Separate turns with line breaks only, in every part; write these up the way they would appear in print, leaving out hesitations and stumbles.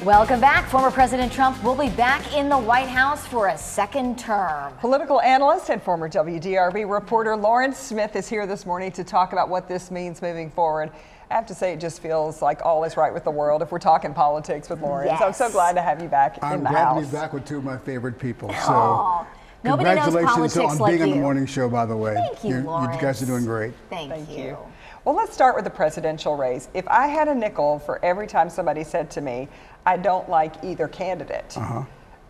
Welcome back. Former President Trump will be back in the White House for a second term.
Political analyst and former WDRB reporter Lawrence Smith is here this morning to talk about what this means moving forward. I have to say, it just feels like all is right with the world if we're talking politics with Lawrence.
Yes.
I'm so glad to have you back in the house.
I'm glad to be back with two of my favorite people. So,
Aw, nobody knows
congratulations
politics
on
like
being on
you.
the morning show, by the way.
Thank you, Lawrence.
You guys are doing great.
Thank you.
Well, let's start with the presidential race. If I had a nickel for every time somebody said to me, I don't like either candidate,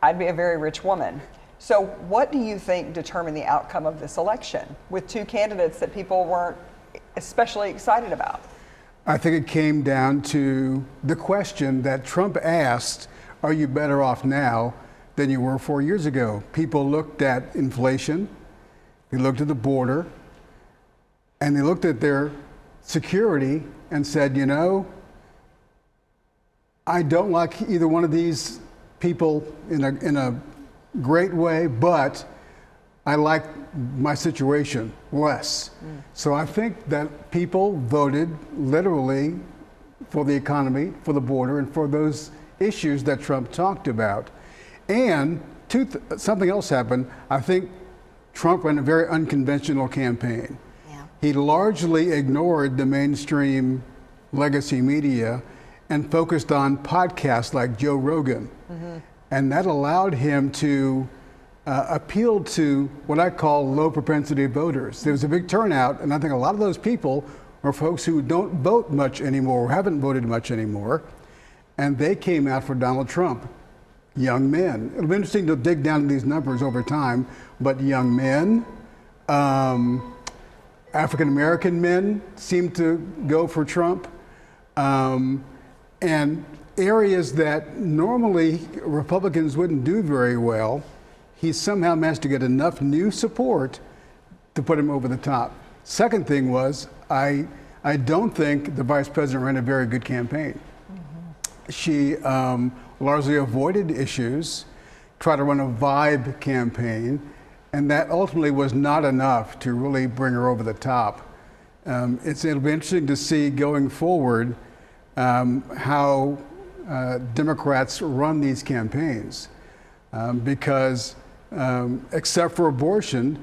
I'd be a very rich woman. So what do you think determined the outcome of this election with two candidates that people weren't especially excited about?
I think it came down to the question that Trump asked, are you better off now than you were 4 years ago? People looked at inflation, they looked at the border, and they looked at their security and said, you know, I don't like either one of these people in a great way, but I like my situation less. So I think that people voted literally for the economy, for the border, and for those issues that Trump talked about. And something else happened. I think Trump ran a very unconventional campaign. He largely ignored the mainstream legacy media and focused on podcasts like Joe Rogan. And that allowed him to appeal to what I call low propensity voters. There was a big turnout, and I think a lot of those people are folks who don't vote much anymore, or haven't voted much anymore, and they came out for Donald Trump. Young men. It'll be interesting to dig down into these numbers over time, but young men, African-American men seem to go for Trump, and areas that normally Republicans wouldn't do very well, he somehow managed to get enough new support to put him over the top. Second thing was, I don't think the vice president ran a very good campaign. She largely avoided issues, tried to run a vibe campaign, and that ultimately was not enough to really bring her over the top. It'll be interesting to see going forward how Democrats run these campaigns, because except for abortion,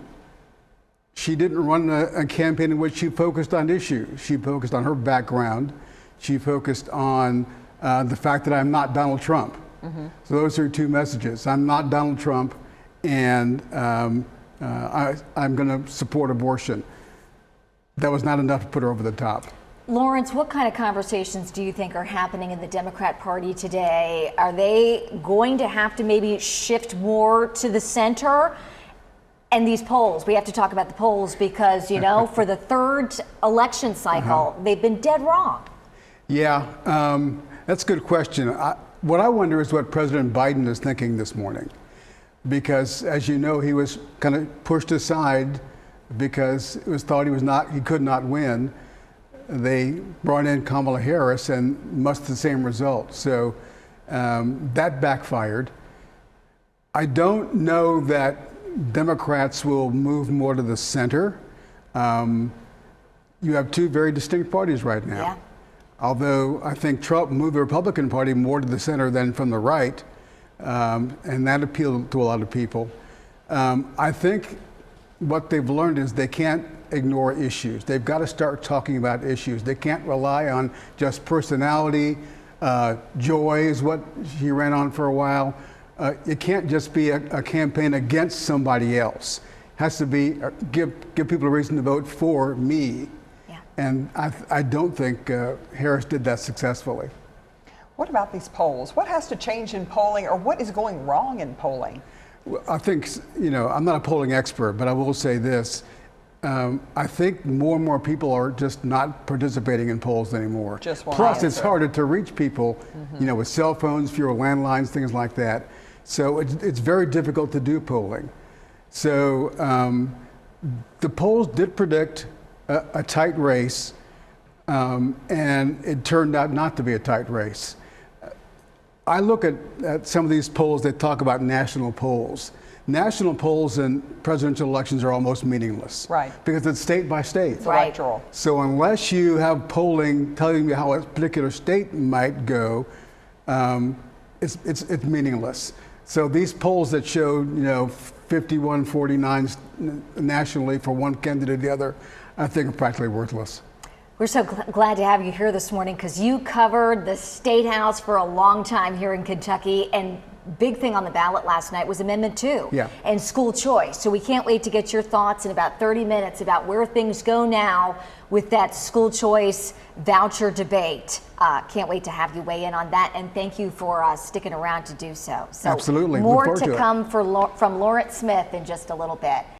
she didn't run a campaign in which she focused on issues. She focused on her background. She focused on the fact that I'm not Donald Trump. So those are two messages. I'm not Donald Trump, and I'm going to support abortion. That was not enough to put her over the top.
Lawrence, what kind of conversations do you think are happening in the Democrat Party today? Are they going to have to maybe shift more to the center? And these polls, we have to talk about the polls because, you know, for the third election cycle, they've been dead wrong.
Yeah, that's a good question. What I wonder is what President Biden is thinking this morning. Because, as you know, he was kind of pushed aside because it was thought he could not win. They brought in Kamala Harris and much the same result. So that backfired. I don't know that Democrats will move more to the center. You have two very distinct parties right now.
Yeah.
Although I think Trump moved the Republican Party more to the center than from the right. And that appealed to a lot of people. I think what they've learned is they can't ignore issues. They've got to start talking about issues. They can't rely on just personality. Joy is what he ran on for a while. It can't just be a campaign against somebody else. It has to be give people a reason to vote for me.
Yeah.
And I don't think Harris did that successfully.
What about these polls? What has to change in polling, or what is going wrong in polling?
I think, you know, I'm not a polling expert, but I will say this. I think more and more people are just not participating in polls anymore.
Just one
Plus,
answer.
it's harder to reach people, you know, with cell phones, fewer landlines, things like that. So it's very difficult to do polling. So the polls did predict a tight race, and it turned out not to be a tight race. I look at some of these polls that talk about national polls. National polls in presidential elections are almost meaningless.
Right.
Because it's state by state.
It's electoral.
So unless you have polling telling you how a particular state might go, it's meaningless. So these polls that showed 51-49 nationally for one candidate or the other, I think are practically worthless.
We're so glad to have you here this morning because you covered the State House for a long time here in Kentucky, and big thing on the ballot last night was Amendment 2 and school choice. So we can't wait to get your thoughts in about 30 minutes about where things go now with that school choice voucher debate. Can't wait to have you weigh in on that, and thank you for sticking around to do so.
Absolutely.
More to come from Lawrence Smith in just a little bit.